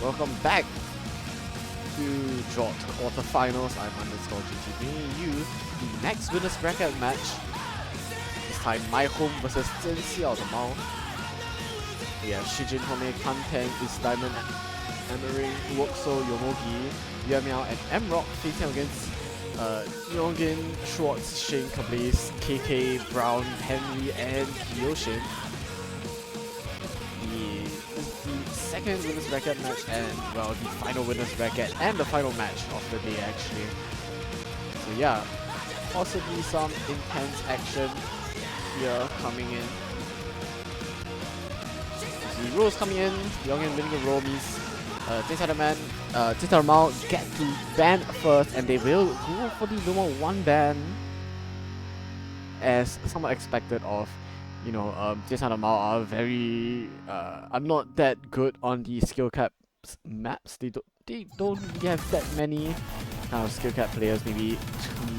Welcome back to jorttt quarterfinals. I'm _JT bringing you the next winners bracket match. This time MyHome versus Jianxiao the Mao. We have Shijin Home, Kanteng, Is Diamond, Emering, Wuxo, Yomogi, Yuemiao, and M-Rock facing against Yongin, Schwartz, Shane, Kablaze, KK, Brown, Henry, and Kyoshin. The second winners bracket match and, well, the final winners bracket and the final match of the day actually. So yeah, possibly some intense action here coming in. The rules coming in, Yongin winning the roll means Jianxiao Mao get to ban first, and they will go for the number 1 ban as somewhat expected of. Jianxiao Mao are are not that good on the skill cap maps. They don't really have that many kind of skill cap players, maybe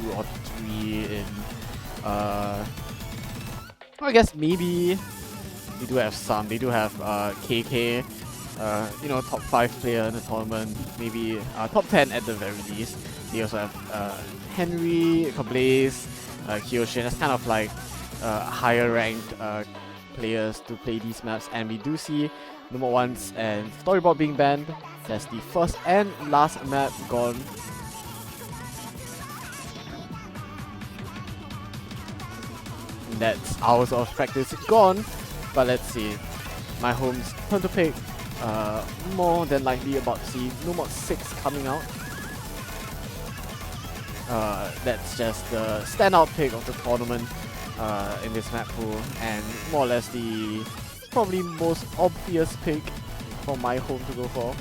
2 or 3 in I guess maybe they do have some. They do have KK, top 5 player in the tournament, maybe top 10 at the very least. They also have Henry, Kablaze, Kyoshin. That's kind of like higher ranked players to play these maps, and we do see number 1s and storyboard being banned. That's the first and last map gone. That's hours of practice gone, but let's see. MyHome's turn to pick. More than likely about to see no more 6 coming out. That's just the standout pick of the tournament in this map pool, and more or less the probably most obvious pick for MyHome to go for.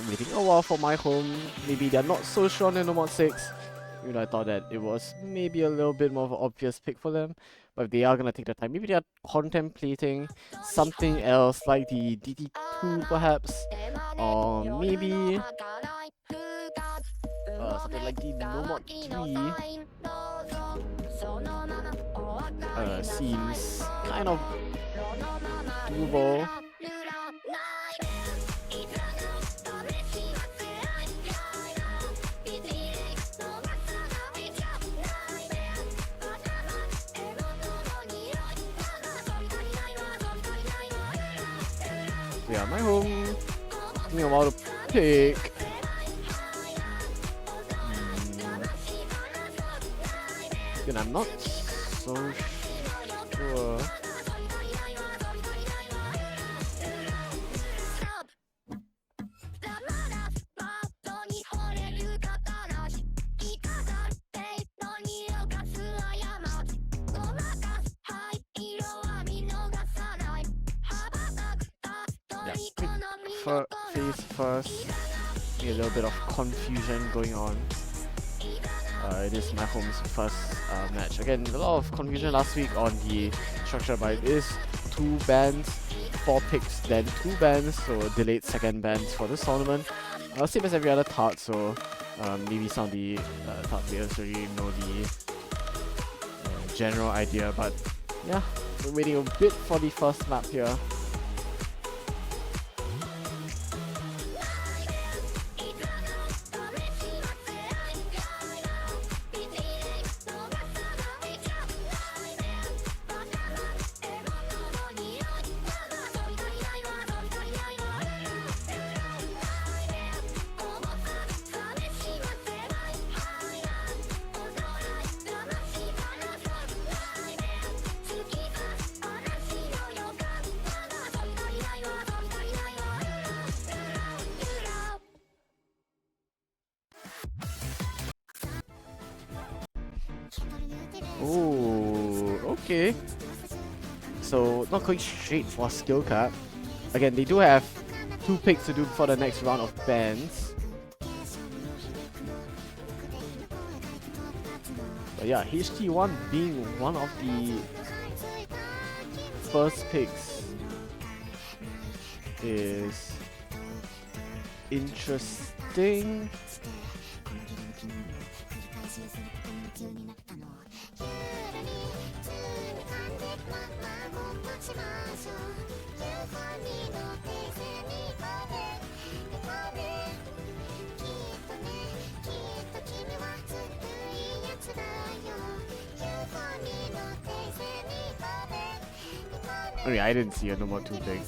Waiting a while for MyHome. Maybe they're not so strong in Nomad 6. I thought that it was maybe a little bit more of an obvious pick for them. But if they are gonna take the time, maybe they're contemplating something else like the DT2 perhaps. Or maybe something like the Nomad 3. Seems kind of doable. Yeah, MyHome taking a while to pick. Again, I'm not so sure. Phase first, maybe a little bit of confusion going on. It is MyHome's first match. Again, a lot of confusion last week on the structure, but it is 2 bans, 4 picks, then 2 bans, so delayed second bans for this tournament. Same as every other TART, so maybe some of the TART players already know the general idea, but yeah, we're waiting a bit for the first map here. Oh, okay. So not going straight for skill cap. Again, they do have 2 picks to do before the next round of bans. But yeah, HT1 being one of the first picks is interesting. I mean, I didn't see a number 2 pick.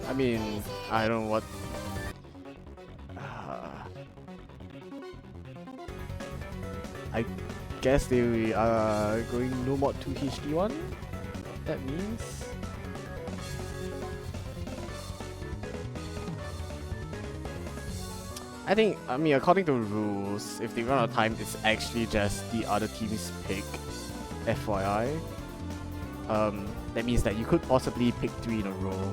I mean, I don't know what. I guess they are going no mod 2 HD1. That means. I mean, according to rules, if they run out of time, it's actually just the other team's pick. FYI. That means that you could possibly pick 3 in a row.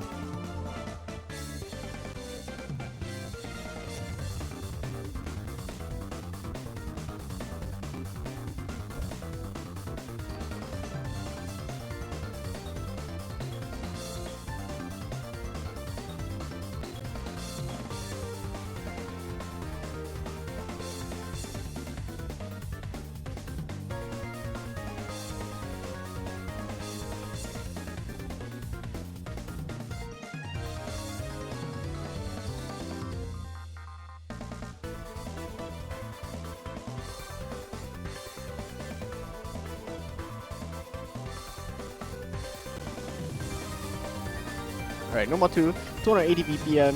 Alright, number 2, 280 BPM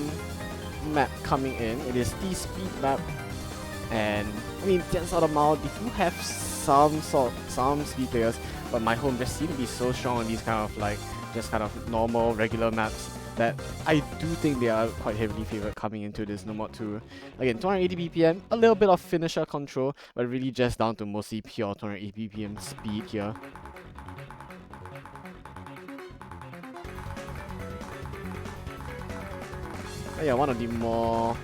map coming in. It is the speed map, and I mean, Jianxiao they do have some speed players, but MyHome just seem to be so strong on these kind of like just kind of normal regular maps that I do think they are quite heavily favored coming into this number 2. Again, 280 BPM, a little bit of finisher control, but really just down to mostly pure 280 BPM speed here. Yeah, one of the more...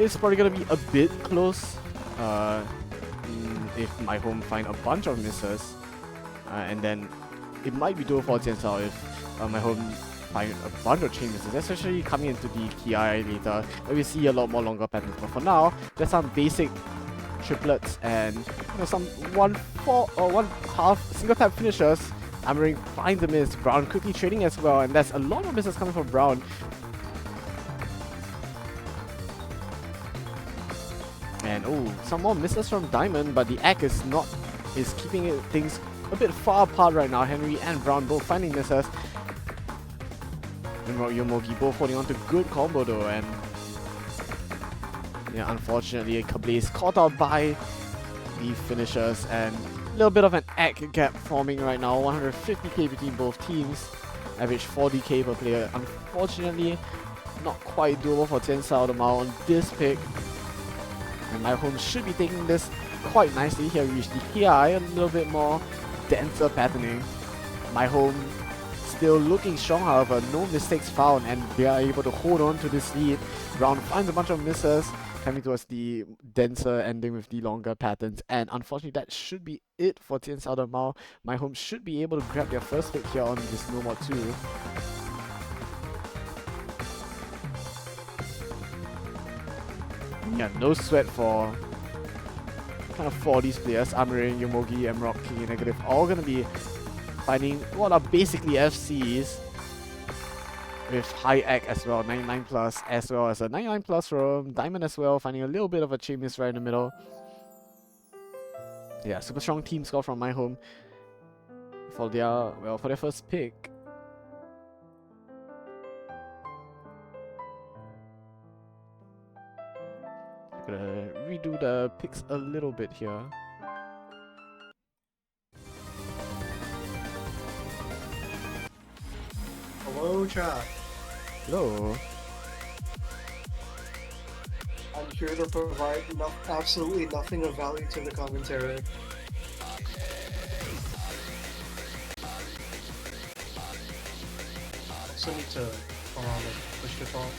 It's probably gonna be a bit close if MyHome find a bunch of misses, and then it might be dual for Jianxiao if MyHome find a bunch of chain misses, especially coming into the KI later, where we see a lot more longer patterns. But for now, there's some basic triplets and some 1/4 or 1/2 single tap finishers. Amaring finds a miss. Brown quickly trading as well, and there's a lot of misses coming from Brown. And oh, some more misses from Diamond, but the Egg is keeping things a bit far apart right now. Henry and Brown both finding misses. And Yomogi both holding on to good combo though, and yeah, unfortunately Kabli is caught out by the finishers, and Little bit of an egg gap forming right now. 150k between both teams. Average 40k per player. Unfortunately, not quite doable for Jianxiao the Mao on this pick. And MyHome should be taking this quite nicely. Here we reach the KI, a little bit more denser patterning. MyHome still looking strong, however, no mistakes found, and they are able to hold on to this lead. Brown finds a bunch of misses, coming towards the denser ending with the longer patterns, and unfortunately that should be it for Jianxiao the Mao. MyHome should be able to grab their first pick here on this No More 2. Yeah, no sweat for these players. Amarin, Yomogi, Mrock, King Negative, all gonna be finding what are basically FCs with high egg as well, 99 plus, as well as a 99 plus from Diamond as well, finding a little bit of a chain miss right in the middle. Yeah, super strong team score from MyHome for their first pick. Gonna redo the picks a little bit here. Hello, chat. Hello. I'm here to provide absolutely nothing of value to the commentary. Also need to hold on and push to talk.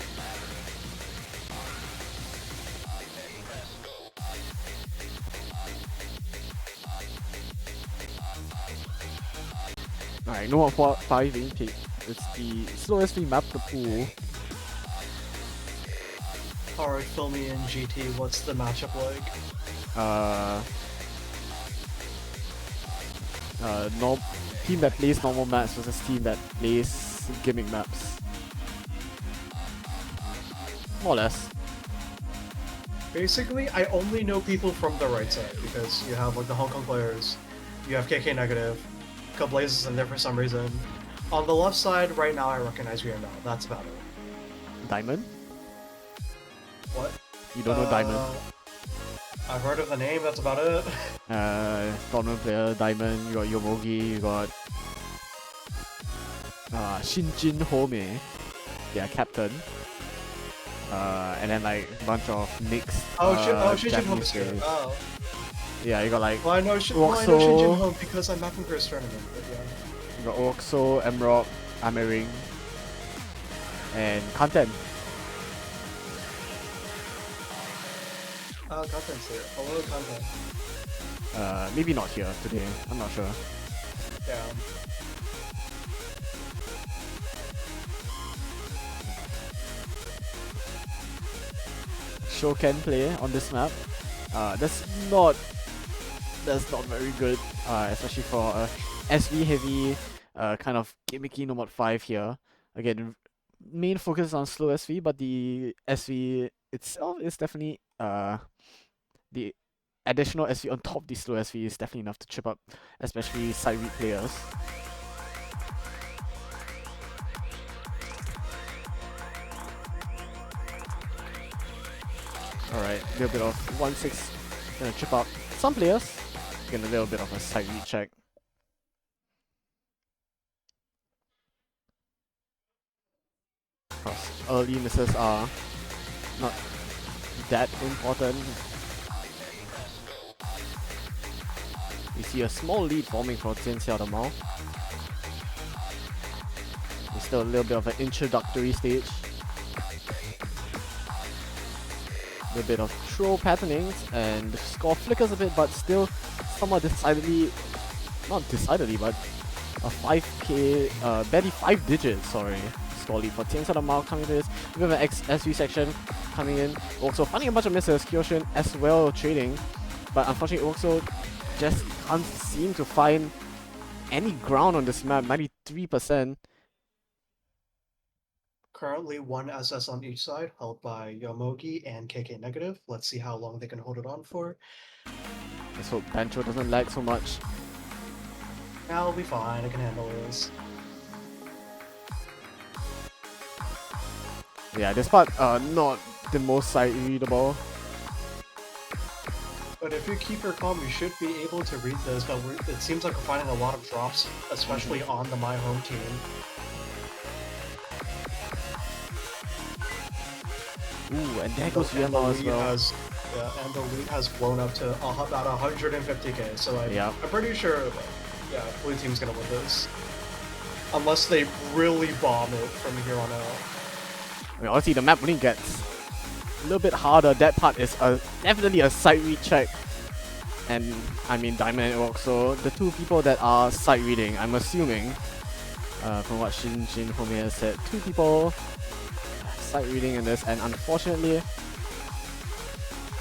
Alright, no more 5 being picked. It's the slowest we map the pool. Alright, fill me in, GT. What's the matchup like? Team that plays normal maps versus team that plays gimmick maps. More or less. Basically, I only know people from the right side because you have like the Hong Kong players, you have KK Negative, Kablaze in there for some reason. On the left side, right now I recognize VML. That's about it. Diamond? What? You don't know Diamond? I've heard of the name, that's about it. Tournament player, Diamond, you got Yomogi, you got Shinjin Home, their captain. And then like a bunch of mixed Shinjin Home is Japanese here. players. Oh. Yeah, you got like Well, I know Shinjin Home because I'm mapping for his tournament, but yeah. You got Oxo, Mrock, Amaring, and Content. Content's here. Hello, Content. Maybe not here today. I'm not sure. Yeah. Show can play on this map. That's not very good. Especially for a SV heavy, kind of gimmicky Nomad 5 here. Again, main focus on slow SV, but the SV itself is definitely the additional SV on top of the slow SV is definitely enough to chip up, especially side read players. Alright, a little bit of 1-6 gonna chip up some players. Get a little bit of a side read check. Of course, early misses are not that important. We see a small lead forming for Jianxiao the Mao. It's still a little bit of an introductory stage. A little bit of throw patternings, and the score flickers a bit, but still somewhat decidedly, not decidedly, but a 5k, barely 5 digits, sorry, score lead for Jianxiao the Mao coming to this. We have an SV section coming in, also finding a bunch of misses, Kyoshin as well trading, but unfortunately also just can't seem to find any ground on this map, 93%. Currently 1 SS on each side, held by Yomogi and KK Negative. Let's see how long they can hold it on for. Let's hope Bancho doesn't lag so much. I'll be fine, I can handle this. Yeah, this part not the most side readable. But But if you keep your calm, you should be able to read this, but it seems like we're finding a lot of drops, especially on the MyHome team. Ooh, and there goes Jianxiao as well. And the lead has blown up to about 150k, so I'm pretty sure, yeah, blue team's gonna win this. Unless they really bomb it from here on out. I mean, honestly, the map only gets a little bit harder. That part is definitely a side read check. And I mean, Diamond and Orc, so the two people that are side reading, I'm assuming, from what Shin Home has said, two people side reading in this, and unfortunately,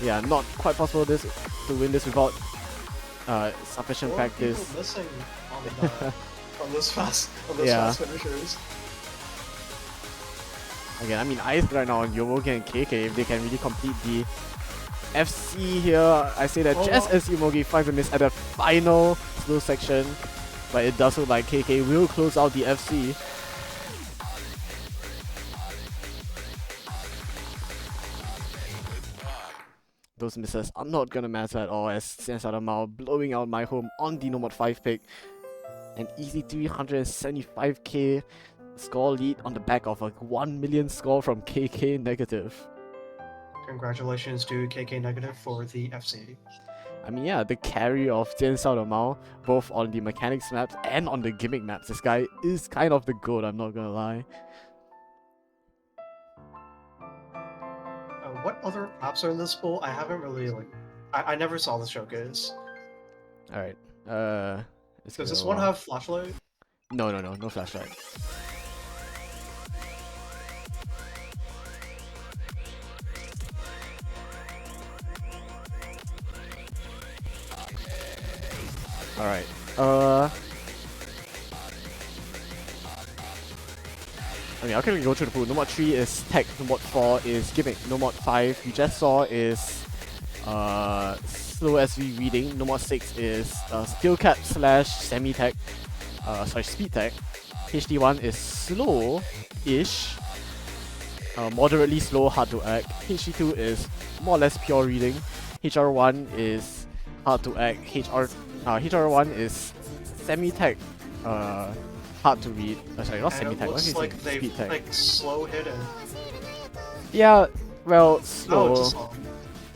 yeah, not quite possible to win this without sufficient practice. People missing on those fast finishers. Again, I mean, Ice right now on Yomogi and KK, if they can really complete the FC here, I say that just as Yomogi finds a miss at the final slow section, but it does look like KK will close out the FC. Those misses are not gonna matter at all, as Jianxiao blowing out MyHome on the Nomad 5 pick. An easy 375k score lead on the back of a 1 million score from KK Negative. Congratulations to KK Negative for the FC. I mean, yeah, the carry of Jianxiao both on the mechanics maps and on the gimmick maps. This guy is kind of the GOAT, I'm not gonna lie. What other maps are in this pool? I haven't really, I never saw the showcase. Alright, does this one have flashlight? No flashlight. Alright, I mean, how can we go through the pool? Nomad 3 is tech, Nomad 4 is gimmick, Nomad 5 you just saw is slow SV reading, Nomad 6 is skill cap / semi tech, speed tech, HD1 is slow-ish, moderately slow, hard to act, HD2 is more or less pure reading, HR1 is hard to act, HR1 is semi tech, hard to read. Sorry, not semi tech. Looks like they've slow hidden. Yeah, well, slow.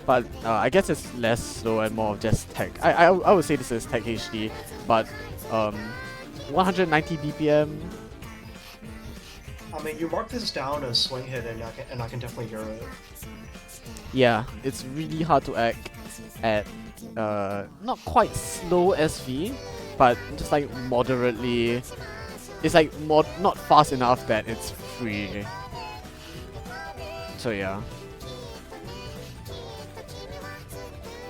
But I guess it's less slow and more of just tech. I would say this is tech HD, but 190 BPM. I mean, you mark this down as swing hit, and I can definitely hear it. Yeah, it's really hard to act at not quite slow SV, but just like moderately. It's like not fast enough that it's free. So yeah.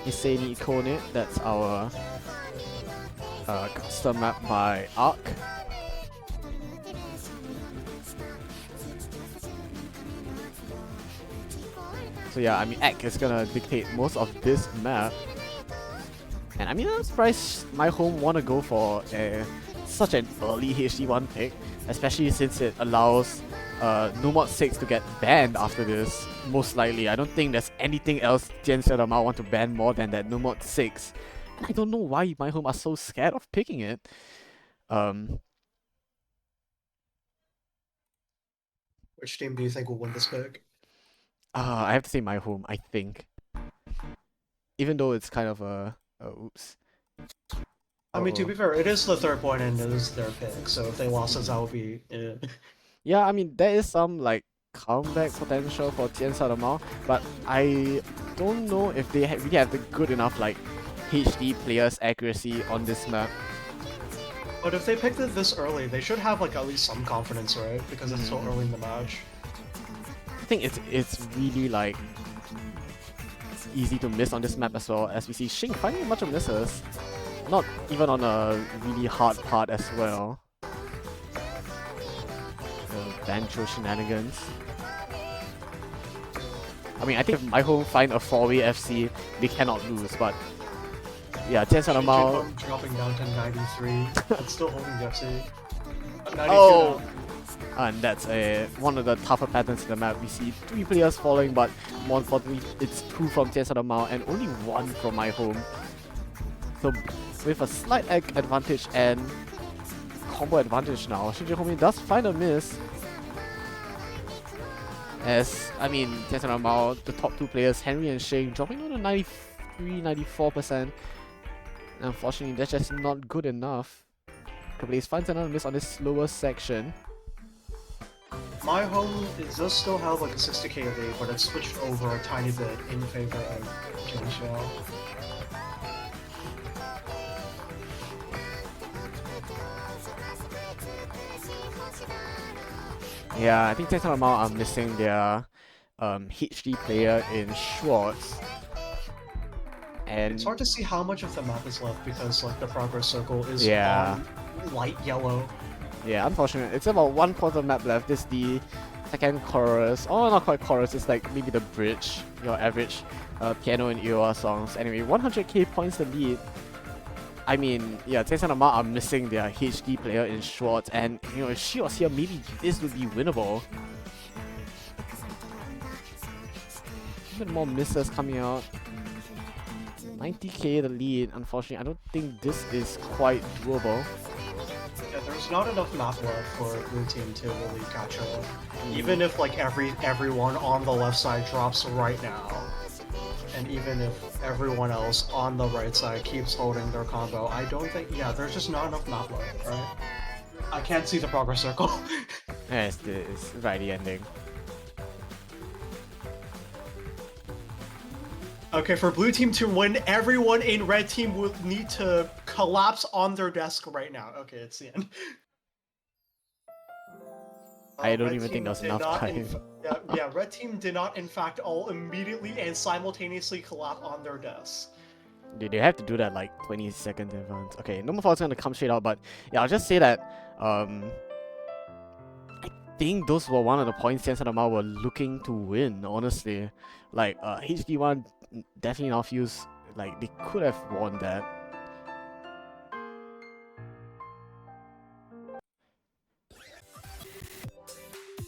Iseni Ikonit, that's our custom map by Arc. So yeah, I mean, Arc is gonna dictate most of this map. And I mean, I'm surprised MyHome wanna go for such an early HD1 pick, especially since it allows Nomad 6 to get banned after this, most likely. I don't think there's anything else Jianxiao want to ban more than that Nomad 6. And I don't know why MyHome are so scared of picking it. Which team do you think will win this pick? I have to say MyHome, I think. Even though it's kind of a oops. I mean, to be fair, it is the third point and it is their pick, so if they lost this, that would be... Yeah, I mean, there is some, like, comeback potential for Jianxiao, but I don't know if they really have the good enough, like, HD players accuracy on this map. But if they picked it this early, they should have, like, at least some confidence, right? Because it's so early in the match. I think it's really, like, easy to miss on this map as well, as we see Shing finding a bunch of misses. Not even on a really hard part as well. The Banjo shenanigans. I mean, I think if MyHome find a 4-way FC, they cannot lose, but yeah, dropping down to 93, and still holding the FC. 92 oh! now. And that's one of the tougher patterns in the map. We see 3 players following, but more importantly, it's 2 from Jianxiao and only 1 from MyHome. So with a slight egg advantage and combo advantage now, Shinji does find a miss. As, I mean, Jianxiao, the top 2 players, Henry and Sheng, dropping down to 93-94%. Unfortunately, that's just not good enough. Kablaze finds another miss on this slower section. MyHome, it does still have like a 60k lead, but it's switched over a tiny bit in favor of Jianxiao. Yeah, I think Jianxiao are missing their HD player in Schwartz. And it's hard to see how much of the map is left because like the progress circle is yeah. on light yellow. Yeah, unfortunate. It's about 1/4 map left. This is the second chorus. Oh, not quite chorus. It's like maybe the bridge. Your average piano and EOR songs. Anyway, 100k points the lead. I mean, yeah, Jianxiao are missing their HD player in Schwartz, and you know, if she was here, maybe this would be winnable. A bit more misses coming out. 90k the lead. Unfortunately, I don't think this is quite doable. Yeah, there's not enough map left for blue team to really catch up. Even if like everyone on the left side drops right now, and even if everyone else on the right side keeps holding their combo, I don't think, yeah, there's just not enough map left, right? I can't see the progress circle. Yeah, it's right the ending. Okay, for blue team to win, everyone in red team will need to collapse on their desk right now. Okay, it's the end. I don't even think there's enough time. Yeah, red team did not in fact all immediately and simultaneously collapse on their desks. Dude, they have to do that like 20 seconds in advance. Okay, number 4 is gonna come straight out, but yeah, I'll just say that I think those were one of the points Jianxiao were looking to win, honestly. Like HD1 definitely now feels like they could have won that.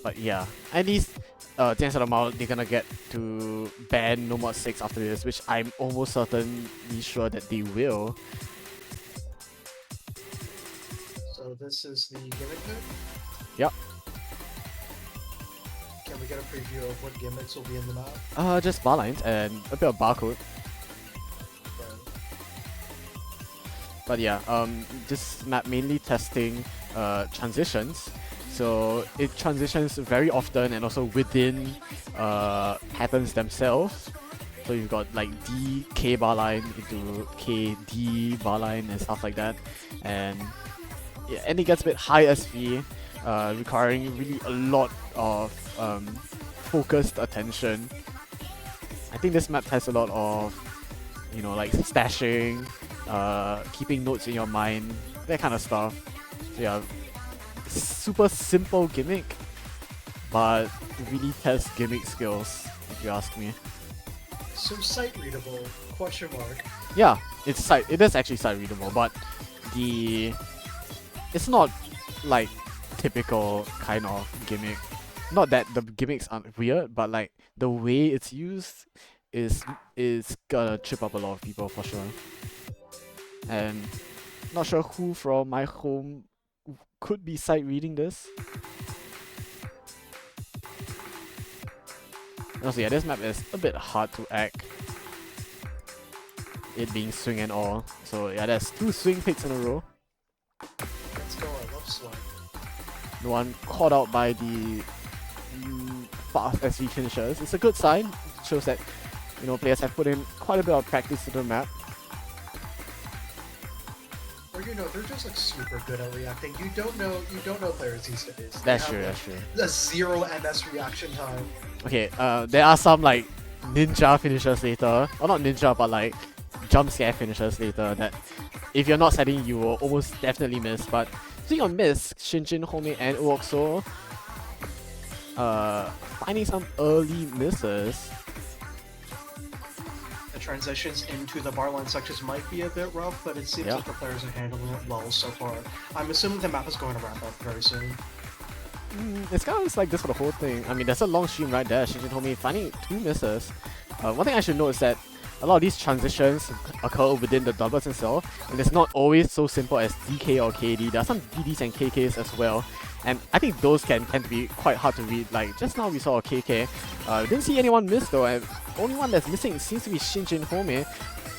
But yeah, at least Jianxiao they're gonna get to ban No More 6 after this, which I'm almost certainly sure that they will. So this is the gimmick bit? Yep. Can we get a preview of what gimmicks will be in the map? Just bar lines and a bit of barcode. But yeah, this map mainly testing transitions. So it transitions very often and also within patterns themselves. So you've got like D, K bar line into K, D bar line and stuff like that. And yeah, and it gets a bit high SV, requiring really a lot of focused attention. I think this map has a lot of, you know, like stashing, keeping notes in your mind, that kind of stuff. So yeah, super simple gimmick, but really tests gimmick skills, if you ask me. So sight readable? Question mark. Yeah, it is actually sight readable, but it's not like typical kind of gimmick. Not that the gimmicks aren't weird, but like the way it's used is gonna trip up a lot of people for sure. And not sure who from MyHome could be sight reading this. Also, yeah, this map is a bit hard to act. It being swing and all. So yeah, there's 2 swing picks in a row. Let's go, I love swing. No one caught out by the fast SV finishers. It's a good sign. It shows that, you know, players have put in quite a bit of practice to the map. Or you know, they're just like super good at reacting. You don't know players these days. That's true, that's true. A 0 MS reaction time. Okay, there are some like ninja finishers later. Or not ninja, but like jump scare finishers later that if you're not setting, you will almost definitely miss. But speaking of miss, Shinjin, Home, and Uoxo finding some early misses. The transitions into the bar line sections might be a bit rough, but it seems like the players are handling it well so far. I'm assuming the map is going to wrap up very soon. It's kind of like this for the whole thing. I mean, there's a long stream right there. Shinjin told me finding 2 misses. One thing I should note is that a lot of these transitions occur within the doubles itself, and it's not always so simple as DK or KD. There are some DDs and KKs as well, and I think those can tend to be quite hard to read. Like just now we saw a KK. Didn't see anyone miss though, and only one that's missing seems to be Shinjin Home.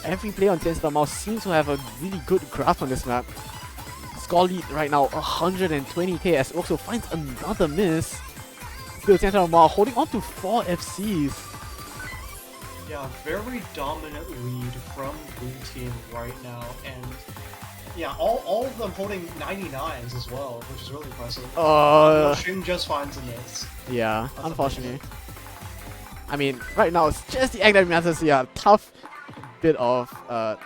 Every player on Jianxiao Mouse seems to have a really good grasp on this map. Score lead right now 120k as also finds another miss. Still Jianxiao Mouse holding on to 4 FCs. Yeah, very dominant lead from blue team right now, and yeah, all of them holding 99s as well, which is really impressive. Shin just finds a miss. Yeah, that's unfortunately. I mean, right now it's just the egg that matters. Yeah, tough bit of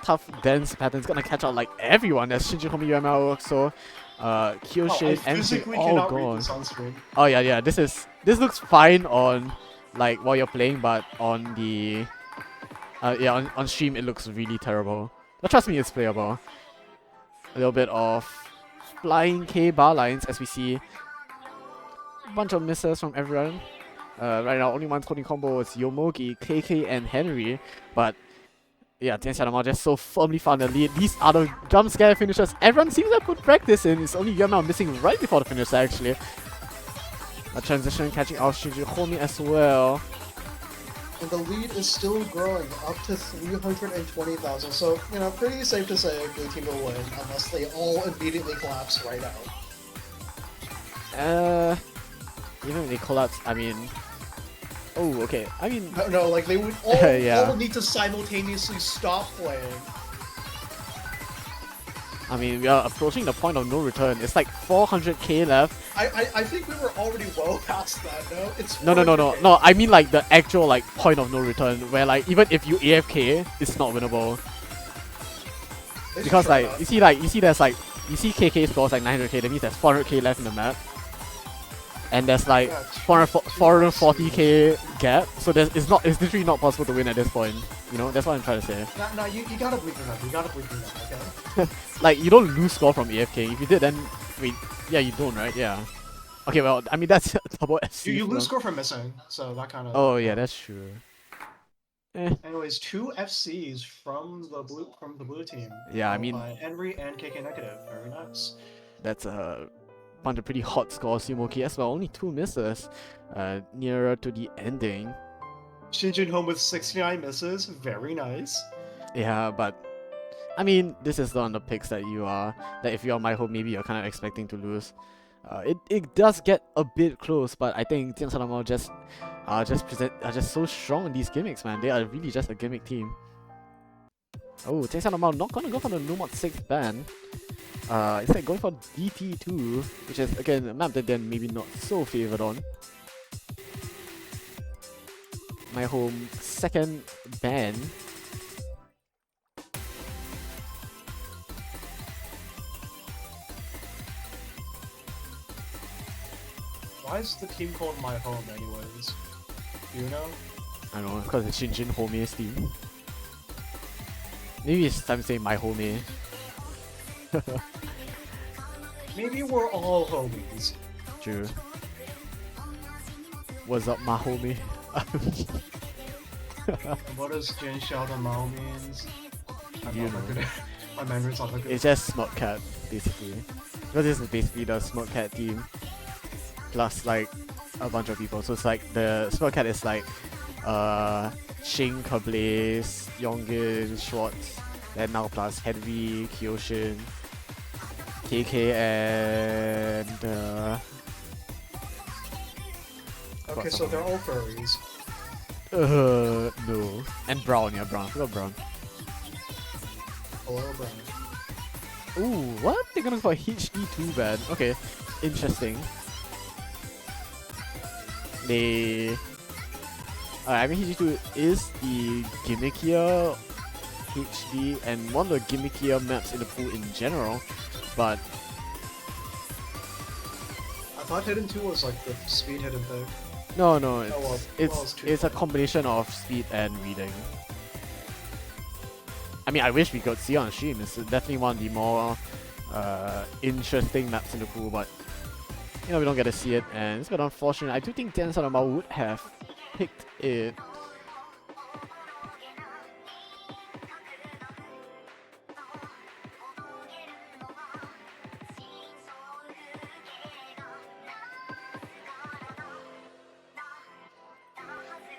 tough dense patterns gonna catch out like everyone. There's Shinji Komi UML also, Kyoshin, physically all cannot gone. read this on screen. Oh yeah, this looks fine on like while you're playing, but on the on stream it looks really terrible. But trust me, it's playable. A little bit of flying K bar lines as we see a bunch of misses from everyone. Right now only one's holding combo is Yomogi, KK and Henry, but yeah, Jianxiao just so firmly found the lead. These are the jump scare finishers everyone seems to have good practice in. It's only Yamao missing right before the finish actually. A transition catching out Shinji Homi as well. And the lead is still growing up to 320,000, so, you know, pretty safe to say blue team will win unless they all immediately collapse right now. Even if they collapse, I mean... Oh, okay. I mean... No, like they would all, yeah. all need to simultaneously stop playing. I mean, we are approaching the point of no return. It's like 400k left. I think we were already well past that, no? It's No, I mean like the actual like point of no return, where like even if you AFK, it's not winnable. Because like, you see there's like, you see KK scores like 900k, that means there's 400k left in the map. And there's like 440k gap, so it's literally not possible to win at this point. You know, that's what I'm trying to say. No, you gotta believe in that. You gotta believe in that, okay? Like, you don't lose score from AFK. If you did, then wait, yeah, you don't, right? Yeah. Okay, well, I mean that's double FC. You lose score from missing, so that kind of. Oh yeah, that's true. Anyways, 2 FCs from the blue team. Yeah, I mean, by Henry and KK Negative. Very nice. That's a bunch of pretty hot scores. Yumoki as well, only 2 misses. Nearer to the ending. Shinjin Home with 69 misses. Very nice. Yeah, but I mean, this is not on the picks that if you are MyHome, maybe you're kind of expecting to lose. It does get a bit close, but I think Jianxiao are just so strong in these gimmicks, man. They are really just a gimmick team. Oh, Jianxiao not gonna go for the No Mod 6 ban. Instead going for DT2, which is again a map that they're maybe not so favored on. MyHome second ban. Why is the team called MyHome anyways? Do you know? I don't know, because it's Shinjin Home's team. Maybe it's time to say MyHome. Maybe we're all homies. True. What's up, my homie? What does Jianxiao to Mao means? You know. My memory's not that good. It's just Smoke Cat, basically. Because this is basically the Smoke Cat team. Plus, like, a bunch of people. So it's like, the Smoke Cat is like, Shing, Kablaze, Yongin, Schwartz, then now plus Henry, Kyoshin, KK, and okay, so they're all furries. No. And Brown, yeah, Brown. I forgot Brown. Hello, Brown. Ooh, what? They're gonna go for HD2 ban. Okay, interesting. I mean, HD2 is the gimmickier HD and one of the gimmickier maps in the pool in general, but I thought Hidden 2 was like the speed hidden pick. no, it's a combination of speed and reading. I mean, I wish we could see on stream. It's definitely one of the more interesting maps in the pool, but you know, we don't get to see it, and it's a bit unfortunate. I do think Jianxiao would have picked it.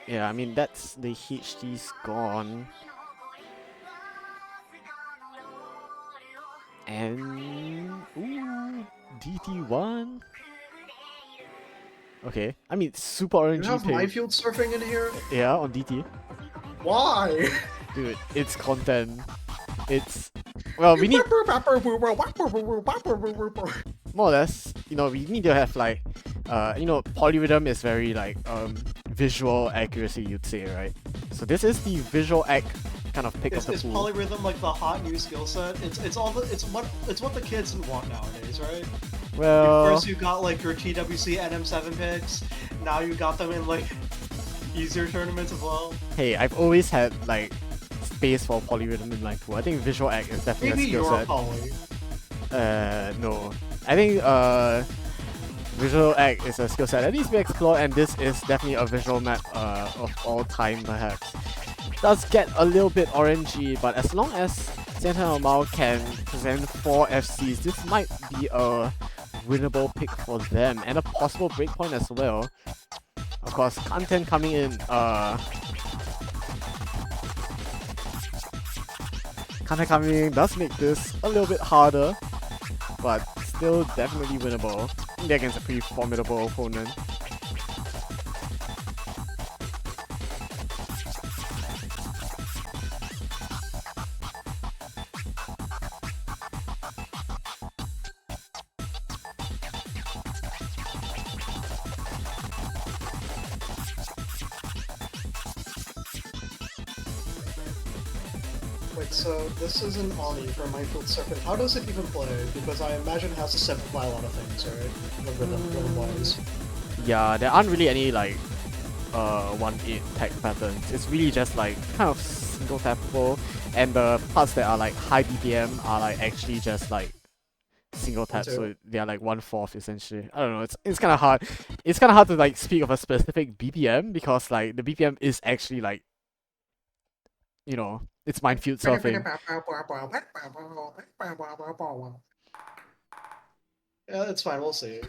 Yeah, I mean, that's the HD's gone. And ooh, DT1. Okay, I mean, super RNG You have pick. minefield surfing in here? Yeah, on DT. Why? Dude, it's content. It's well, we need more or less. You know, we need to have like, you know, polyrhythm is very like visual accuracy, you'd say, right? So this is the visual act kind of pick of the Is pool. polyrhythm like the hot new skill set? It's what the kids want nowadays, right? Well, First you got like your TWC NM7 picks. Now you got them in like easier tournaments as well. hey, I've always had like space for polyrhythm in my pool. I think visual act is definitely Maybe a skill you're set. poly. No. I think visual act is a skill set that needs to be explored, and this is definitely a visual map of all time, perhaps. Does get a little bit RNG, but as long as Jianxiao Mao can present 4 FCs, this might be a winnable pick for them, and a possible breakpoint as well. Of course, content coming in, content coming in does make this a little bit harder, but still definitely winnable. They're against a pretty formidable opponent. Wait, so this is an Oni for Minefield Serpent. How does it even play? Because I imagine it has to simplify a lot of things, right? Like rhythm-wise. Yeah, there aren't really any like 1-8 tag patterns. It's really just like kind of single tappable, and the parts that are like high BPM are like actually just like single tap, so they are like 1/4 essentially. I don't know, it's kinda hard. It's kinda hard to like speak of a specific BPM because like the BPM is actually like, you know, it's minefield surfing. Yeah, it's fine, we'll see.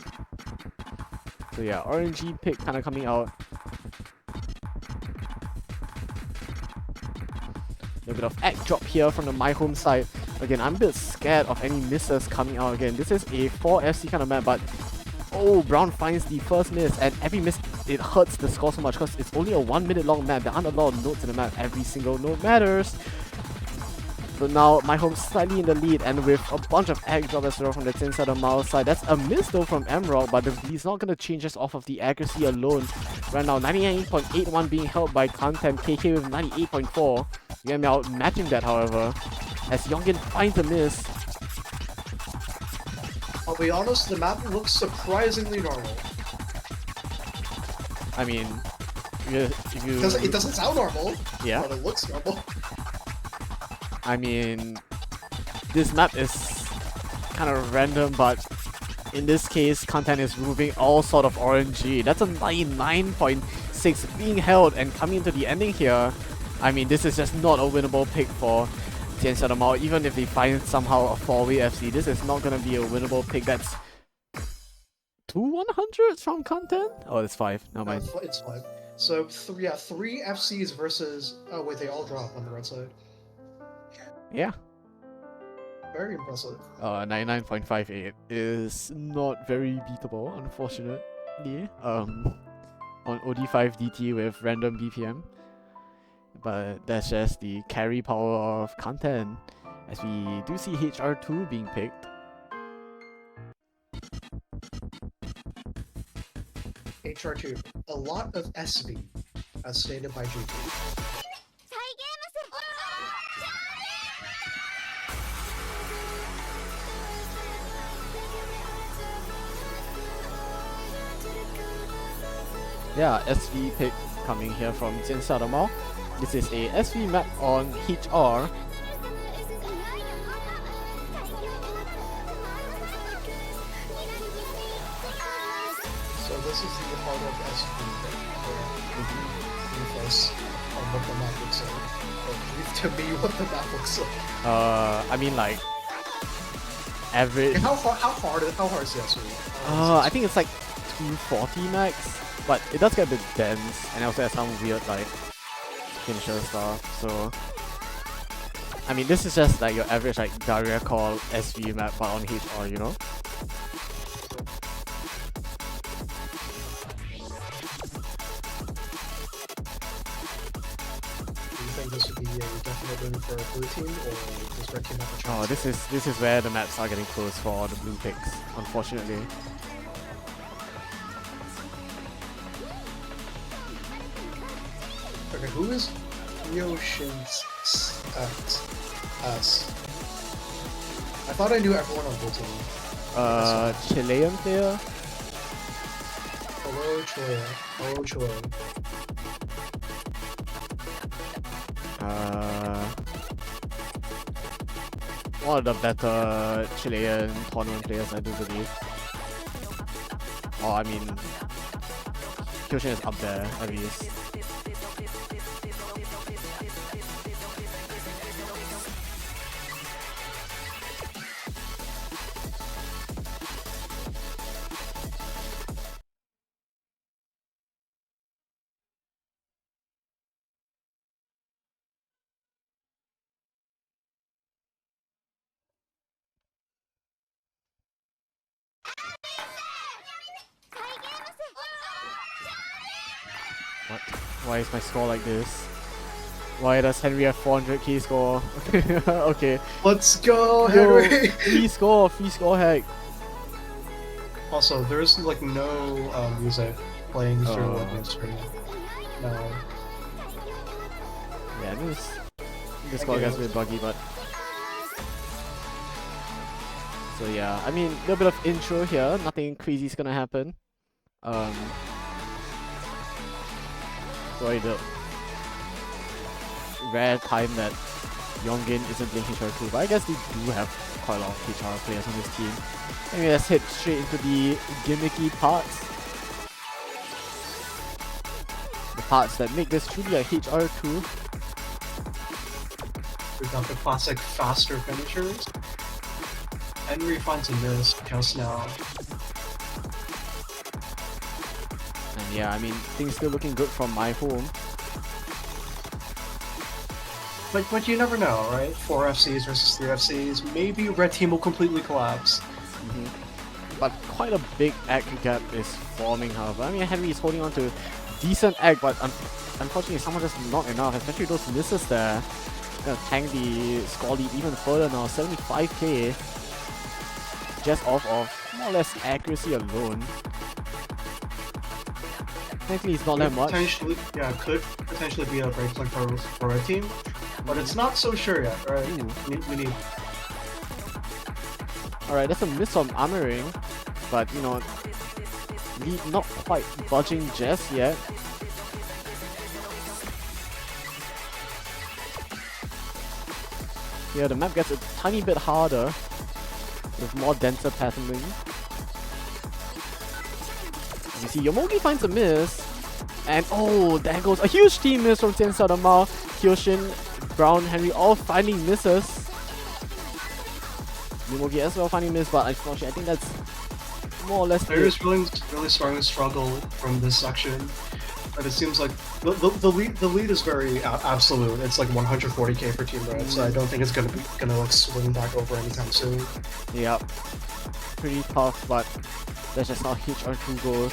So yeah, RNG pick kinda coming out. A bit of egg drop here from the MyHome side. Again, I'm a bit scared of any misses coming out again. This is a 4 FC kind of map, but oh, Brown finds the first miss, and every miss, it hurts the score so much because it's only a 1 minute long map. There aren't a lot of notes in the map. Every single note matters. So now MyHome slightly in the lead, and with a bunch of egg drop as well from the Jianxiao side. That's a miss though from Mrock, but he's not going to change us off of the accuracy alone. Right now, 99.81 being held by Content, KK with 98.4. Yuanmiao matching that, however, as Yonggin finds a miss. I'll be honest, the map looks surprisingly normal. I mean, if you... It doesn't sound normal, yeah, but it looks normal. I mean, this map is kind of random, but in this case, Content is removing all sort of RNG. That's a 99.6 being held, and coming into the ending here, I mean, this is just not a winnable pick for Jianxiao. Even if they find somehow a 4-way FC, this is not going to be a winnable pick. That's 2 100s from Content? Oh, it's 5. Never mind. It's 5. So, 3 FCs versus... Oh wait, they all drop on the red side. Yeah. Very impressive. 99.58 is not very beatable, unfortunately. On OD5 DT with random BPM. But that's just the carry power of Content, as we do see HR2 being picked. HR2, a lot of SV, as stated by GP. Yeah, SV pick coming here from Jianxiao. This is a SV map on HR. guess, on what the map looks like. Or brief to me what the map looks like. I mean like average. How hard is the SU? I think it's like 240 max, but it does get a bit dense, and it also has some weird like finisher stuff. So I mean, this is just like your average like Daria Call SV map, but on HR, you know. This would be a definite win for a blue team, or does red team have a chance? Oh, this is where the maps are getting close for the blue picks, unfortunately. Okay, who is Yoshin's S? I thought I knew everyone on blue team. Chilean player. Hello, Chile. Hello, Chile. One of the better Chilean tournament players, I do believe. Oh, I mean, Kyoshin is up there, at least. What? Why is my score like this? Why does Henry have 400k score? Okay. Let's go, Yo, Henry! free score hack. Also, there's like no music playing through like the screen. No. Yeah, this score gets a bit buggy, but so yeah, I mean, a little bit of intro here. Nothing crazy is gonna happen. Probably the rare time that Yongin isn't playing HR2, but I guess they do have quite a lot of HR players on this team. Anyway, let's head straight into the gimmicky parts. The parts that make this truly a HR2. We've got the classic faster finishers. Henry finds a miss just now. And yeah, I mean, things still looking good from MyHome. But you never know, right? 4 FCs versus 3 FCs. Maybe red team will completely collapse. But quite a big egg gap is forming, however. I mean, Henry is holding on to decent egg, but unfortunately, someone just not enough, especially those misses there. Gonna tank the score lead even further now, 75k. Just off of more or less accuracy alone. Technically, it's not that much. Could potentially be a breakpoint for red team, but it's not so sure yet, right? We need. Alright, that's a miss from Amering, but you know, lead not quite budging just yet. Yeah, the map gets a tiny bit harder with more denser patterning. You see, Yomogi finds a miss, and oh, there goes a huge team miss from Jianxiao the Mao. Kyoshin, Brown, Henry all finding misses. Yomogi as well finding miss, but unfortunately, I think that's more or less Players really starting to struggle from this section, but it seems like the lead is very absolute. It's like 140k for Team Red, so I don't think it's gonna like swing back over anytime soon. Yep, pretty tough, but that's just how HR2 goes.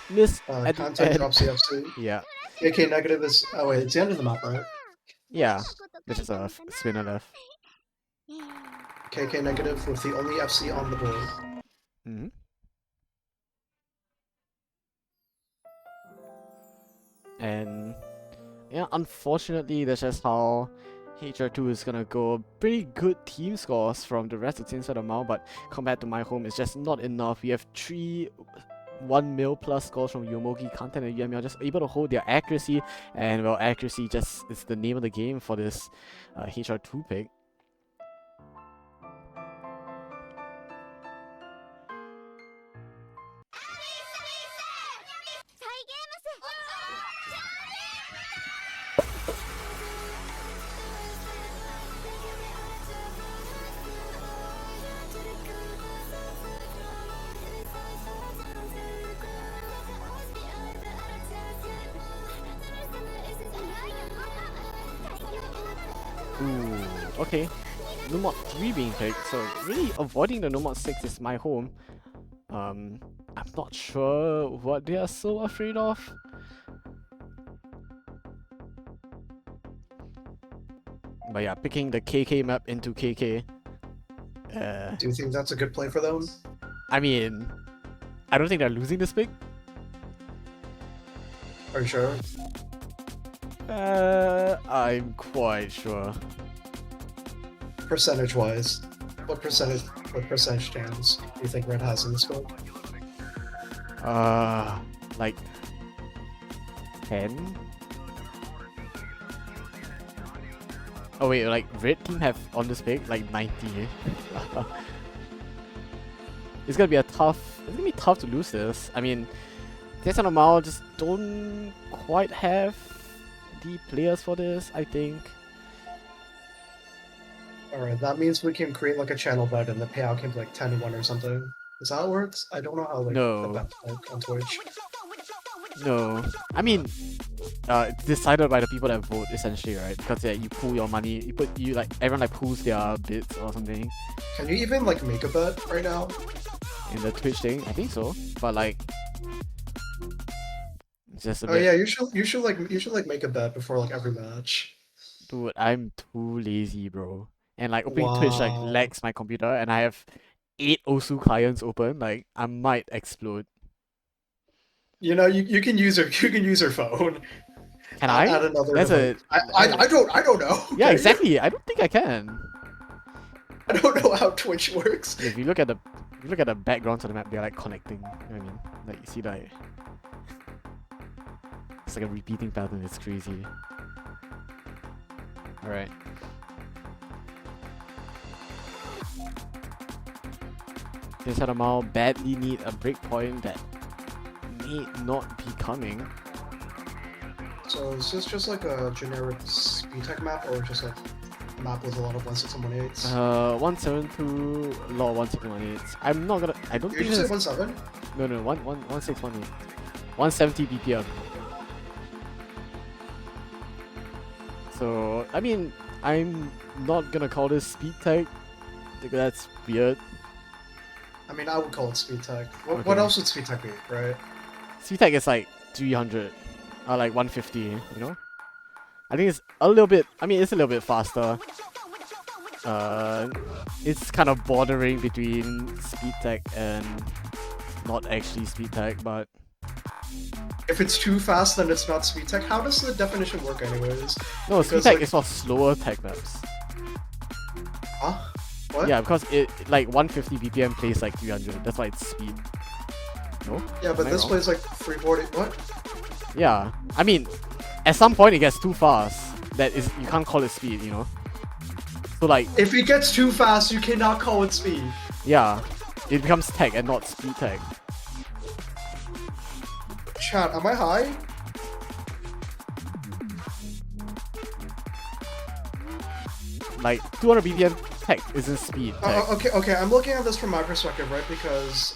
Miss at the Content end. drops CFC. Yeah. AK negative is it's the end of the map, right? Yeah, this is a spinner left. KK negative with the only FC on the board. And yeah, unfortunately, that's just how HR2 is gonna go. Pretty good team scores from the rest of the inside of Mao, but compared to MyHome, it's just not enough. We have 3 1 mil plus scores from Yomogi, Content, and Yami are just able to hold their accuracy, and well, accuracy just is the name of the game for this HR2 pick. Ooh, okay. No mod 3 being picked, so really avoiding the no mod 6 is my home. I'm not sure what they are so afraid of. But yeah, picking the KK map into KK. Do you think that's a good play for them? I mean, I don't think they're losing this pick. Are you sure? I'm quite sure. Percentage-wise, what percentage chance do you think Red has in this book? Like 10? Oh wait, like red team have on this pick like 90. It's gonna be tough to lose this. I mean, Jianxiao and Mao just don't quite have the players for this, I think. Alright, that means we can create like a channel bet and the payout can be like 10-1 or something. Is that how it works? I don't know how like No. the bets work on Twitch. No. I mean, it's decided by the people that vote essentially, right? Because yeah, you pool your money, everyone like pools their bits or something Can you even like make a bet right now? in the Twitch thing. I think so, but like, it's just a Oh bit. yeah, you should make a bet before like every match. Dude, I'm too lazy, bro. And like opening Twitch like Wow. lags my computer, and I have 8 Osu clients open. Like I might explode. You know, you can use your phone. Can I? Add another That's device. a. I don't know. Yeah, Okay? exactly. I don't think I can. I don't know how Twitch works. If you look at the backgrounds of the map, they're like connecting. You know what I mean? Like you see like it's like a repeating pattern. It's crazy. All right. Jianxiao Mao badly need a breakpoint that may not be coming. So is this just like a generic speed tech map, or just like a map with a lot of 16118s? 172, a lot of 16118s. I'm not gonna. I don't Did think you say this. 17? No, 1618. 170 BPM. So I mean, I'm not gonna call this speed tech. That's weird. I mean, I would call it speed tech. What Okay. else would speed tech be, right? Speed tech is like 300 or like 150. You know. I think it's a little bit. I mean, it's a little bit faster. It's kind of bordering between speed tech and not actually speed tech, but If it's too fast, then it's not speed tech. How does the definition work, anyways? no, speed Because, tech like- is for slower tech maps. Huh? What? Yeah, because it like 150 BPM plays like 300. That's why it's speed. No? Yeah, but Am I this wrong? plays like 340. What? Yeah, I mean, at some point it gets too fast. That is, you can't call it speed, you know. So like, If it gets too fast, you cannot call it speed. yeah, it becomes tech and not speed tech. Chat, am I high? Like 200 BPM tech isn't speed tech. Okay, I'm looking at this from my perspective, right? Because,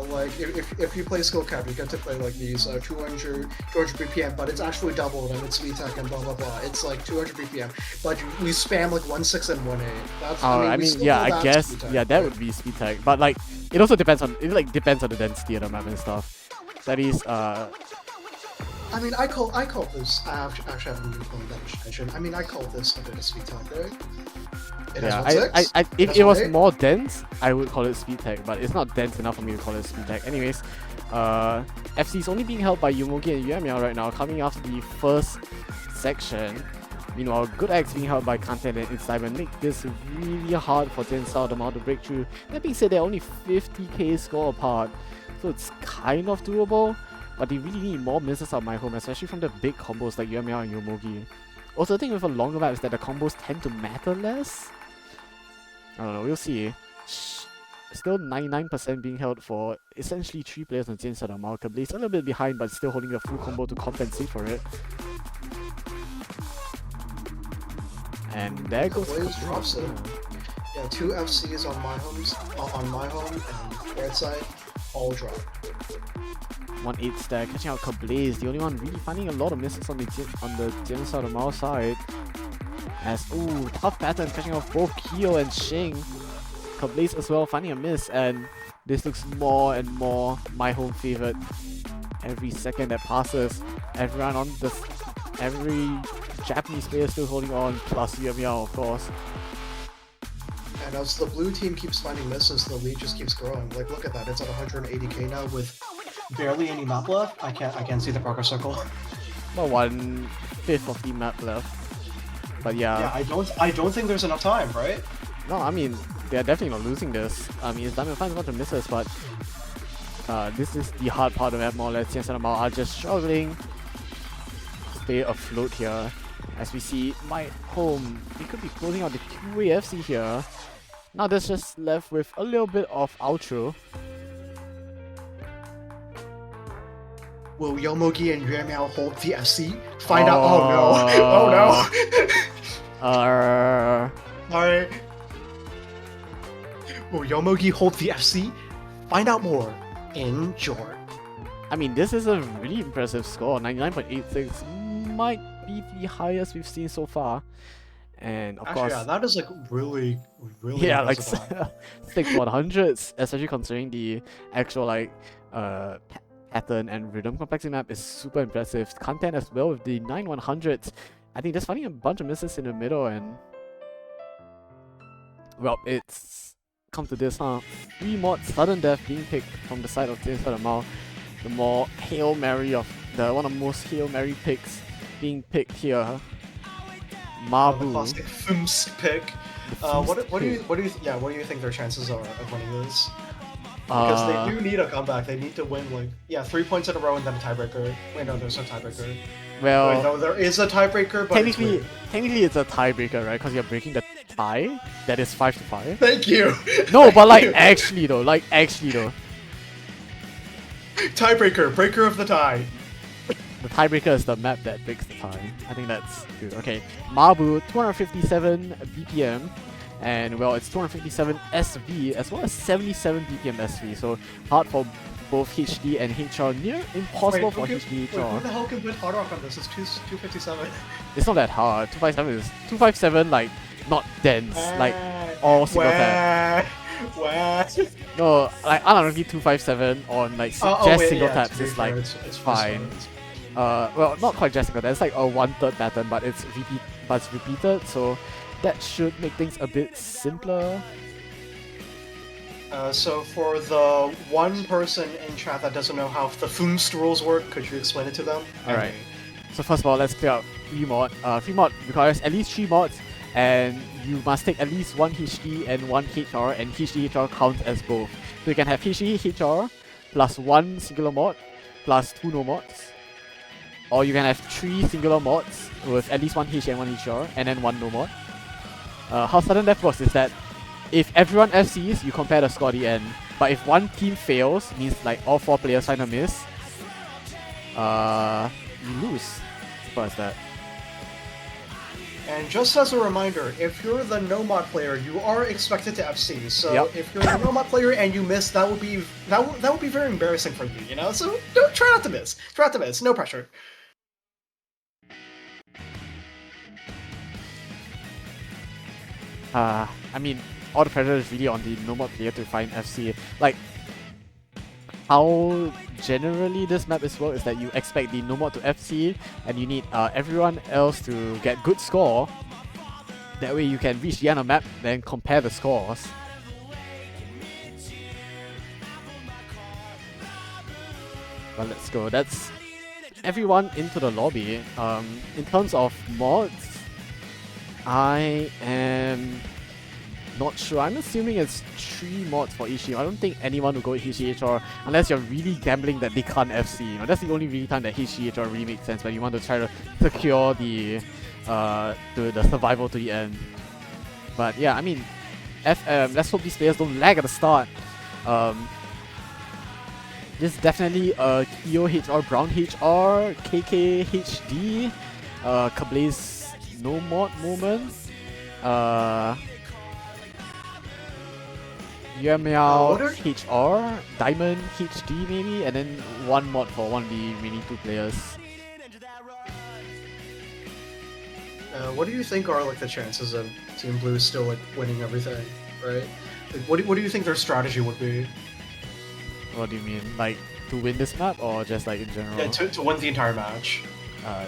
like, if you play skill cap, you get to play, like, these 200 BPM, but it's actually doubled, and it's speed tech and blah, blah, blah. It's, like, 200 BPM, but we spam, like, 1.6 and 1.8. That's, I we mean, still yeah, call I that guess, speed tech, yeah, that right? would be speed tech. But like, it also depends on, it like depends on the density of the map and stuff. That is, I mean, I call this. I actually haven't been playing that much attention. I mean, I call this a bit of speed tech, right? It has yeah, 1.6? if has it was 1.8? more dense, I would call it speed tech, but it's not dense enough for me to call it speed tech. Anyways, FC is only being held by Yumogi and Yuamiao right now, coming after the first section. Meanwhile, Good X being held by Content and Inside make this really hard for Jianxiao to break through. That being said, they're only 50k score apart, so it's kind of doable, but they really need more misses out MyHome, especially from the big combos like Yuamiao and Yomogi. Also, the thing with a longer map is that the combos tend to matter less. I don't know, we'll see. Still 99% being held for essentially 3 players on Jianxiao and Mao. Blaze a little bit behind, but still holding the full combo to compensate for it. And there goes Blaze drops it. Yeah. Yeah, 2 FCs on my home and right side, all drop. 1-8 stack, catching out Kablaze, the only one really finding a lot of misses on the Jianxiao and Mao side. As, ooh, tough pattern catching off both Kyo and Xing. Kablaze as well, finding a miss, and this looks more and more MyHome favored. Every second that passes, everyone on this, every Japanese player still holding on, plus Jianxiao, of course. And as the blue team keeps finding misses, the lead just keeps growing. Like, look at that, it's at 180k now with barely any map left. I can't see the progress circle. About 1/5 of the map left. But Yeah, I don't think there's enough time, right? no, I mean, they're definitely not losing this. I mean, it's Diamond finds a bunch of misses, but this is the hard part of the map, more or less. Jianxiao and Mao are just struggling to stay afloat here. As we see MyHome, they could be closing out the two-way FC here. Now that's just left with a little bit of outro. Will Yomogi and Yuemiao hold the FC? Find out. Oh no. Oh no. Alright. Will Yomogi hold the FC? Find out more in Jort. I mean, this is a really impressive score. 99.86 might be the highest we've seen so far. And of course, yeah, that is like really yeah, like impressive. 6/100s, especially considering the actual like pattern and rhythm complexity map is super impressive. Content as well with the 9/100s. I think just finding a bunch of misses in the middle, and well, it's come to this, huh? 3 mods, sudden death being picked from the side of Jianxiao and Mao. The more Hail Mary of the one of the most Hail Mary picks being picked here. The Mabu. classic Fumst pick. What do you think their chances are of winning this? Because they do need a comeback. They need to win 3 points in a row and then a tiebreaker. Wait, no, there's no tiebreaker. Well, Wait, no, there is a tiebreaker, but technically it's a tiebreaker, right? Because you're breaking the tie that is 5-5. Thank you. No, but actually though. Tiebreaker, breaker of the tie. The tiebreaker is the map that breaks the tie. I think that's good. Okay, Mabu, 257 BPM. And well, it's 257 SV as well as 77 BPM SV. So hard for both HD and HR. Near impossible for HD HR. Who the hell can win hard rock on this? It's 257. It's not that hard. 257 like not dense, like all single tap. No, like unironically 257 on like single taps is like it's fine. Well, not quite just single tap. It's like a 1/3 pattern, but it's repeated, so that should make things a bit simpler. So for the one person in chat that doesn't know how the Fumst rules work, could you explain it to them? Alright. So first of all, let's clear up free mod. Free mod requires at least 3 mods, and you must take at least 1 HD and 1 HR, and HD HR counts as both. So you can have HD HR plus 1 singular mod plus 2 no mods. Or you can have 3 singular mods with at least 1 HD and 1 HR, and then 1 no mod. How sudden death works is that if everyone FCs, you compare the score at the end. But if one team fails, means like all 4 players find a miss, you lose. Simple as that. And just as a reminder, if you're the no mod player, you are expected to FC. So if you're the no mod player and you miss, that would be very embarrassing for you, you know. So try not to miss. Try not to miss. No pressure. I mean, all the pressure is really on the no mod player to find FC. Like, how generally this map is work is that you expect the no mod to FC, and you need everyone else to get good score. That way you can reach the end of the map, then compare the scores. But let's go. That's everyone into the lobby. In terms of mods, I am not sure. I'm assuming it's 3 mods for each team. I don't think anyone will go with HCHR unless you're really gambling that they can't FC. You know, that's the only really time that HCHR really makes sense when you want to try to secure the survival to the end. But yeah, I mean, let's hope these players don't lag at the start. This is definitely a Kyo HR, Brown HR, KK HD, Kablaze no mod moment. Jianxiao HR, Diamond HD maybe, and then 1 mod for one of the remaining 2 players. What do you think are like the chances of Team Blue still like winning everything, right? Like, what do you think their strategy would be? What do you mean? Like, to win this map or just like in general? Yeah, to win the entire match.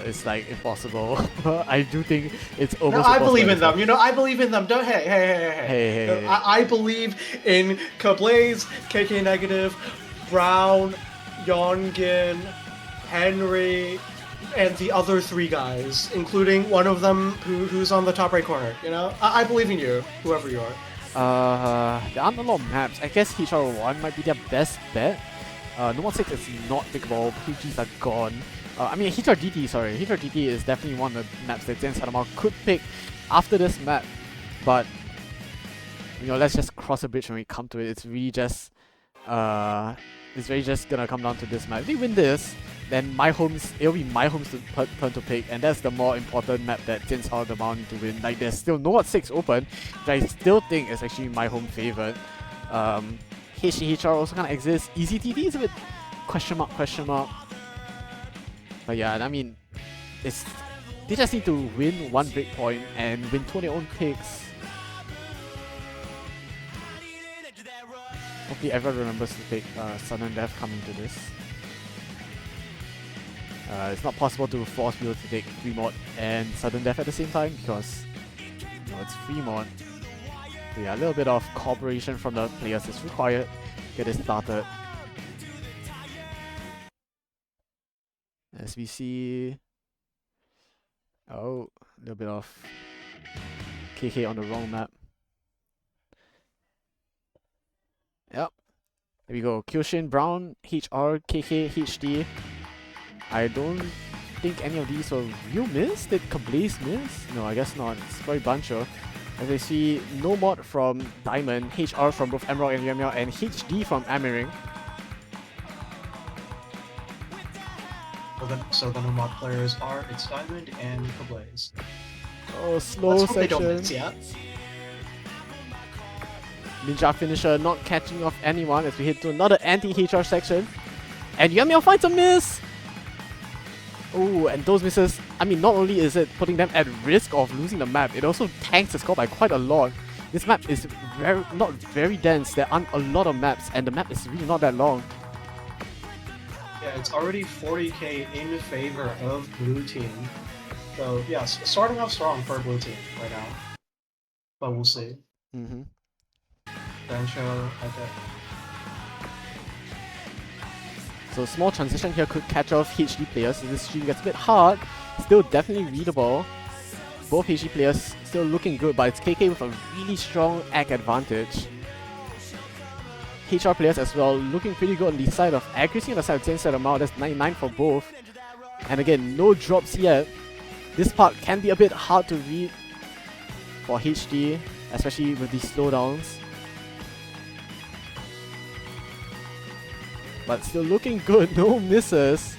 It's like impossible. I do think it's almost No, I impossible believe at in this them. point. You know, I believe in them. Don't hey. Hey. I believe in Kablaze, KK Negative, Brown, Yongin, Henry, and the other 3 guys, including one of them who's on the top right corner. You know, I believe in you, whoever you are. There aren't a lot of maps. I guess HR1 might be their best bet. No 6 is not pickable. PGs are gone. I mean, HRDT, sorry. HRDT is definitely one of the maps that Jianxiao could pick after this map. But, you know, let's just cross a bridge when we come to it. It's really just gonna come down to this map. If they win this, then it'll be MyHome's turn to pick, and that's the more important map that Jianxiao need to win. Like, there's still no 6 open, which I still think is actually MyHome favored. HDHR also kind of exists. EasyTV is a bit question mark. But yeah, I mean, they just need to win 1 breakpoint and win 2 of their own picks. Hopefully everyone remembers to pick Sudden Death coming to this. It's not possible to force people to take free mod and Sudden Death at the same time because, you know, it's free mod. So yeah, a little bit of cooperation from the players is required to get this started. As we see, oh, a little bit of KK on the wrong map. Yep, there we go. Kyoshin, Brown, HR, KK, HD. I don't think any of these were real miss. Did Kablaze miss? No, I guess not. It's probably Bancho. As I see, no mod from Diamond, HR from both Emerald and Jianxiao, and HD from Amiring. So the no mod players are it's Diamond and Kablaze. Oh, slow Let's hope they don't section. miss, yeah? Ninja finisher not catching off anyone as we hit to another anti-HR section. And Jianxiao finds a miss! Oh, and those misses, I mean, not only is it putting them at risk of losing the map, it also tanks the score by quite a lot. This map is not very dense, there aren't a lot of maps, and the map is really not that long. Yeah, it's already 40k in favor of blue team. So, yeah, starting off strong for blue team right now. But we'll see. Jianxiao, okay. So small transition here could catch off HD players. So this stream gets a bit hard. Still definitely readable. Both HD players still looking good, but it's KK with a really strong ag advantage. HR players as well looking pretty good on the side of accuracy on the side of Jianxiao. That's 99 for both. And again, no drops yet. This part can be a bit hard to read for HD, especially with these slowdowns. But still looking good, no misses.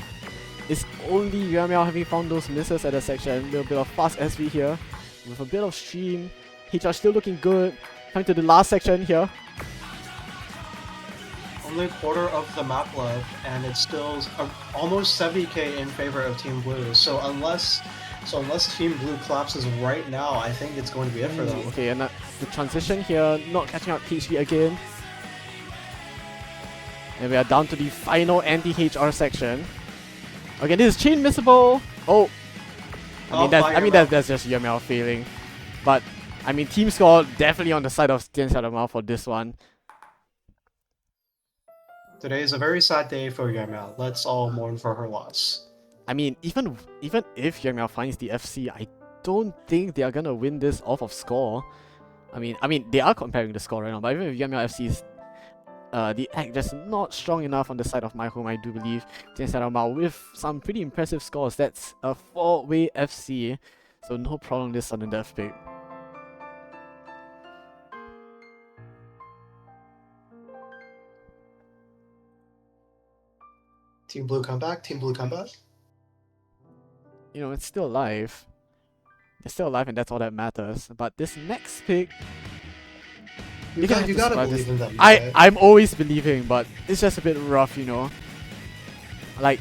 It's only Jianxiao having found those misses at the section. A little bit of fast SV here with a bit of stream. HR still looking good. Coming to the last section here. Only a quarter of the map left, and it's still almost 70k in favor of Team Blue. So unless Team Blue collapses right now, I think it's going to be it for them. Okay, and the transition here, not catching up PhD again. And we are down to the final anti-HR section. Again, this is chain missable. Oh, I mean that's just Jianxiao failing. But I mean, team score definitely on the side of Jianxiao for this one. Today is a very sad day for Jianxiao. Let's all mourn for her loss. I mean, even if Jianxiao finds the FC, I don't think they are gonna win this off of score. I mean they are comparing the score right now, but even if Jianxiao FC is the act just not strong enough on the side of MyHome, I do believe. Jianxiao with some pretty impressive scores. That's a 4-way FC, so no problem this sudden death pick. Team Blue comeback. Team Blue comeback. You know, it's still alive. It's still alive, and that's all that matters. But this next pick, you gotta believe in them. I'm always believing, but it's just a bit rough, you know. Like,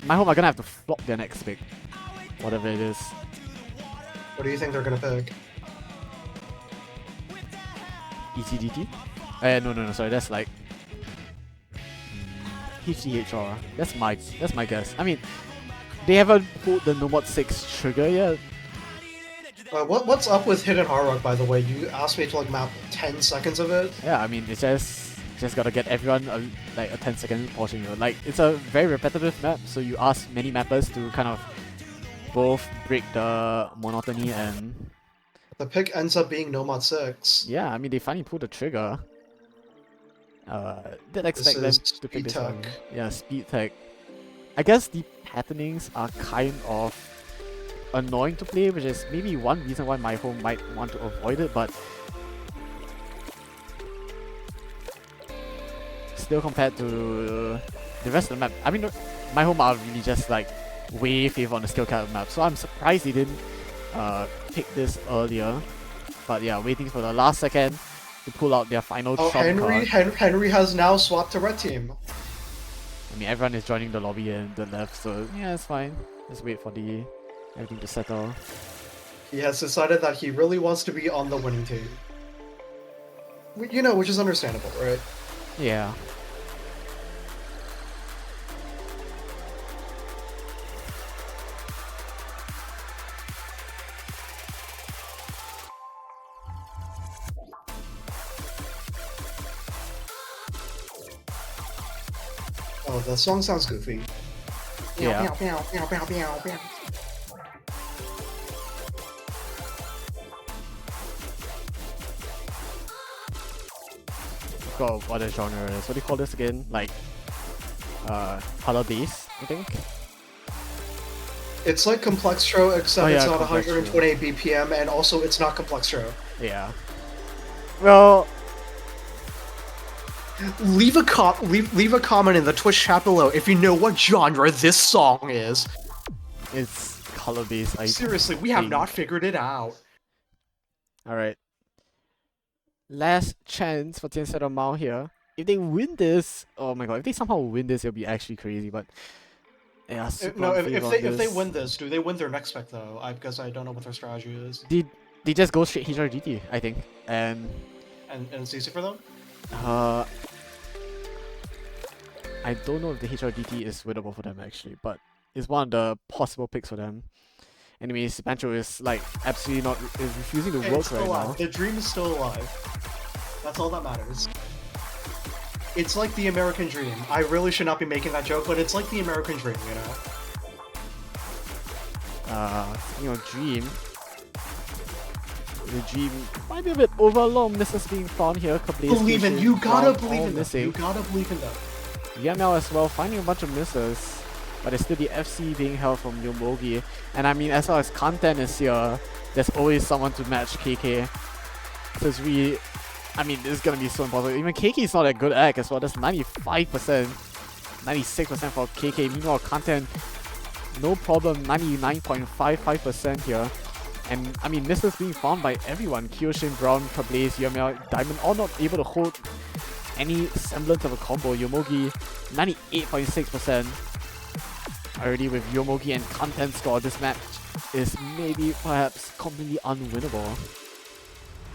MyHome are gonna have to flop their next pick, whatever it is. What do you think they're gonna pick? ECDT? No, sorry, that's like HCHR. That's my guess. I mean, they haven't pulled the Nomad 6 trigger yet. What's up with Hidden Hard Rock, by the way? You asked me to like map 10 seconds of it. Yeah, I mean, it's just gotta get everyone like a 10-second portion. You know? Like, it's a very repetitive map, so you ask many mappers to kind of both break the monotony and... The pick ends up being Nomad 6. Yeah, I mean, they finally pulled the trigger. Didn't expect them is to pick speed this tech. one. Yeah, speed tech. I guess the patternings are kind of annoying to play, which is maybe one reason why MyHome might want to avoid it, but still compared to the rest of the map, I mean, MyHome are really just like way favor on the skill cap map, so I'm surprised they didn't pick this earlier. But yeah, waiting for the last second to pull out their final trump card. Henry has now swapped to red team. I mean, everyone is joining the lobby and the left, so yeah, it's fine. Just wait for everything to settle. He has decided that he really wants to be on the winning team. You know, which is understandable, right? Yeah. Oh, the song sounds goofy. Yeah. Forgot what the genre is. What do you call this again? Like, color base, I think? It's like Complextro, except it's not Complextro. 128 BPM, and also it's not Complextro. Yeah. Well, leave a comment in the Twitch chat below if you know what genre this song is. it's color based. Seriously, we have not figured it out. Alright. Last chance for Jianxiao Mao here. If they win this, oh my god, if they somehow win this, it'll be actually crazy, but yeah, if they win this, do they win their next pick though? Because I don't know what their strategy is. They just go straight HRGT, I think. And it's easy for them? I don't know if the HRDT is winnable for them actually, but it's one of the possible picks for them. Anyways, Pancho is like absolutely not is refusing to work right now. The dream is still alive. That's all that matters. It's like the American dream. I really should not be making that joke, but it's like the American dream, you know? Dream. The dream might be a bit over. A lot of misses being found here. Believe in you gotta believe in them. You gotta believe in them. Jianxiao as well, finding a bunch of misses. But it's still the FC being held from Yomogi. And I mean, as far as content is here, there's always someone to match KK. So it's really, I mean, this is gonna be so impossible. Even KK is not a good act as well. That's 95%, 96% for KK. Meanwhile, content, no problem, 99.55% here. And I mean, misses being found by everyone. Kyoshin, Brown, Kablaze, Jianxiao, Diamond, all not able to hold any semblance of a combo. Yomogi, 98.6%. Already with Yomogi and content score, this match is maybe perhaps completely unwinnable.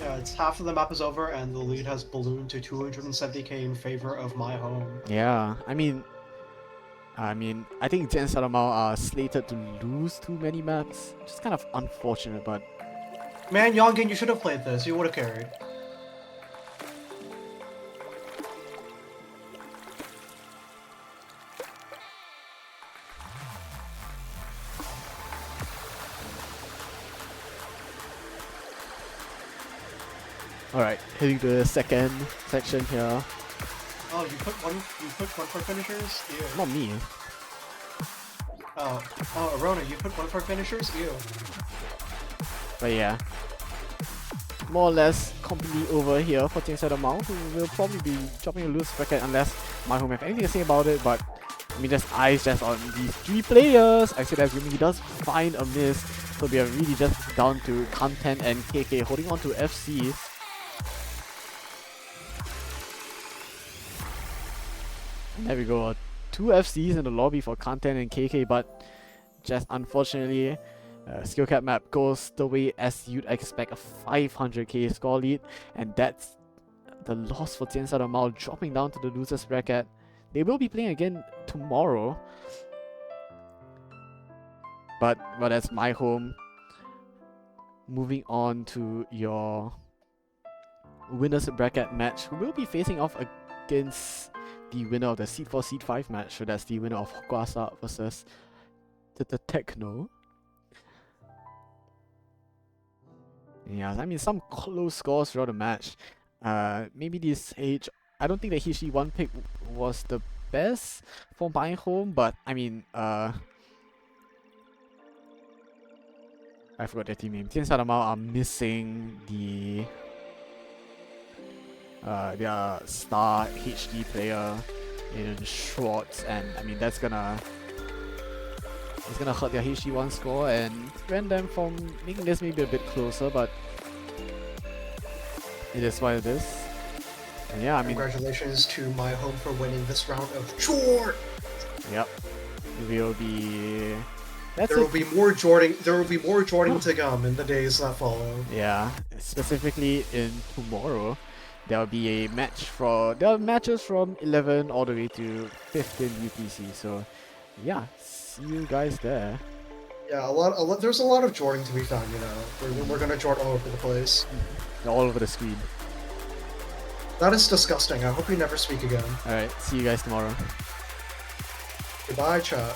Yeah, it's half of the map is over and the lead has ballooned to 270k in favor of MyHome. Yeah, I mean, I think Jianxiao are slated to lose too many maps. Just kind of unfortunate, but... Man, Yongin, you should have played this. You would have carried. Alright, heading to the second section here. Oh, you put one for finishers? Ew. Not me. Oh, Arona, you put one for finishers? Ew. But yeah. More or less completely over here for Jianxiao, who will probably be dropping a loose bracket unless MyHome have anything to say about it, but I mean, just eyes just on these three players. Actually, assuming he does find a miss, so we are really just down to content and KK holding on to FC. And there we go, 2 FCs in the lobby for content and KK, but just unfortunately, Skill cap map goes the way as you'd expect, a 500k score lead, and that's the loss for Jianxiao, dropping down to the losers bracket. They will be playing again tomorrow, but that's MyHome. Moving on to your winners bracket match, who will be facing off against the winner of the Seed 4 Seed 5 match. So that's the winner of Hokwasa versus the Techno. Yeah, I mean, some close scores throughout the match. Maybe this I don't think the HG1 pick was the best for MyHome, but I mean, I forgot their team name. Jianxiao are missing their star HD player in Schwartz, and I mean it's gonna hurt their HG1 score and prevent them from making this maybe a bit closer, but it is what it is. And yeah, I mean, congratulations to MyHome for winning this round of Jort. Yep, it will be. There will be more Jorting to come in the days that follow. Yeah, specifically in tomorrow, there will be there are matches from 11 all the way to 15 UTC. So yeah, see you guys there. Yeah, there's a lot of Jorting to be found. You know, we're gonna Jort all over the place. All over the screen. That is disgusting. I hope we never speak again. Alright, see you guys tomorrow. Goodbye, chat.